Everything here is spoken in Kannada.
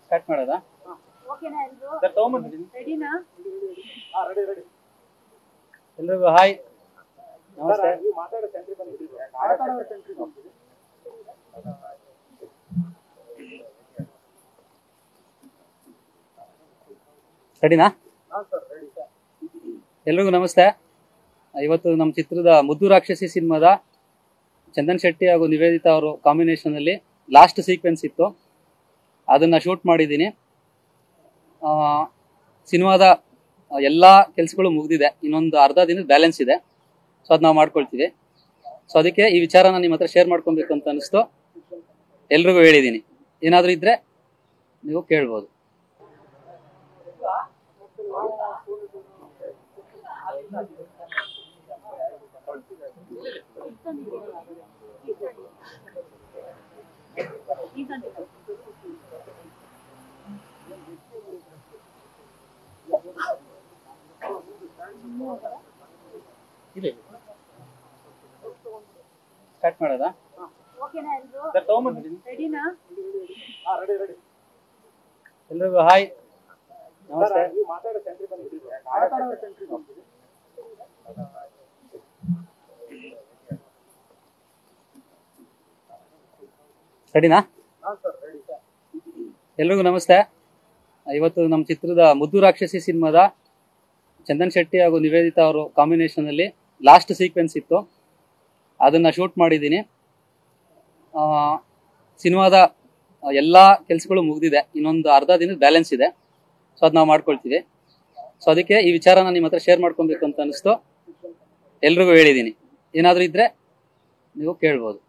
ಸ್ಟಾರ್ಟ್ ಮಾಡೋದಾ? ಎಲ್ರಿಗೂ ಹಾಯ್, ನಮಸ್ತೆ. ರೆಡಿನಾ? ಎಲ್ರಿಗೂ ನಮಸ್ತೆ. ಇವತ್ತು ನಮ್ಮ ಚಿತ್ರದ ಮುದ್ದು ರಾಕ್ಷಸಿ ಸಿನಿಮಾದ ಚಂದನ್ ಶೆಟ್ಟಿ ಹಾಗೂ ನಿವೇದಿತಾ ಅವರು ಕಾಂಬಿನೇಷನ್ ಅಲ್ಲಿ ಲಾಸ್ಟ್ ಸೀಕ್ವೆನ್ಸ್ ಇತ್ತು, ಅದನ್ನ ಶೂಟ್ ಮಾಡಿದ್ದೀನಿ. ಸಿನಿಮಾದ ಎಲ್ಲ ಕೆಲಸಗಳು ಮುಗಿದಿದೆ, ಇನ್ನೊಂದು ಅರ್ಧ ದಿನದ ಬ್ಯಾಲೆನ್ಸ್ ಇದೆ. ಸೊ ಅದು ನಾವು ಮಾಡ್ಕೊಳ್ತೀವಿ. ಸೊ ಅದಕ್ಕೆ ಈ ವಿಚಾರನ ನಿಮ್ಮ ಹತ್ರ ಶೇರ್ ಮಾಡ್ಕೊಬೇಕು ಅಂತ ಅನಿಸ್ತು. ಎಲ್ರಿಗೂ ಹೇಳಿದ್ದೀನಿ, ಏನಾದರೂ ಇದ್ರೆ ನೀವು ಕೇಳ್ಬೋದು. ಸ್ಟಾರ್ಟ್ ಮಾಡೋದಾ? ಎಲ್ರಿಗೂ ಹಾಯ್, ನಮಸ್ತೆ. ರೆಡಿನಾ? ಎಲ್ರಿಗೂ ನಮಸ್ತೆ. ಇವತ್ತು ನಮ್ಮ ಚಿತ್ರದ ಮುದ್ದು ರಾಕ್ಷಸಿ ಸಿನಿಮಾದ ಚಂದನ್ ಶೆಟ್ಟಿ ಹಾಗೂ ನಿವೇದಿತಾ ಅವರು ಕಾಂಬಿನೇಷನ್ ಅಲ್ಲಿ ಲಾಸ್ಟ್ ಸೀಕ್ವೆನ್ಸ್ ಇತ್ತು, ಅದನ್ನ ಶೂಟ್ ಮಾಡಿದ್ದೀನಿ. ಸಿನಿಮಾದ ಎಲ್ಲ ಕೆಲಸಗಳು ಮುಗಿದಿದೆ, ಇನ್ನೊಂದು ಅರ್ಧ ದಿನದ ಬ್ಯಾಲೆನ್ಸ್ ಇದೆ. ಸೊ ಅದು ನಾವು ಮಾಡ್ಕೊಳ್ತೀವಿ. ಸೊ ಅದಕ್ಕೆ ಈ ವಿಚಾರನ ನಿಮ್ಮ ಹತ್ರ ಶೇರ್ ಮಾಡ್ಕೊಬೇಕು ಅಂತ ಅನಿಸ್ತು. ಎಲ್ರಿಗೂ ಹೇಳಿದ್ದೀನಿ, ಏನಾದರೂ ಇದ್ರೆ ನೀವು ಕೇಳ್ಬೋದು.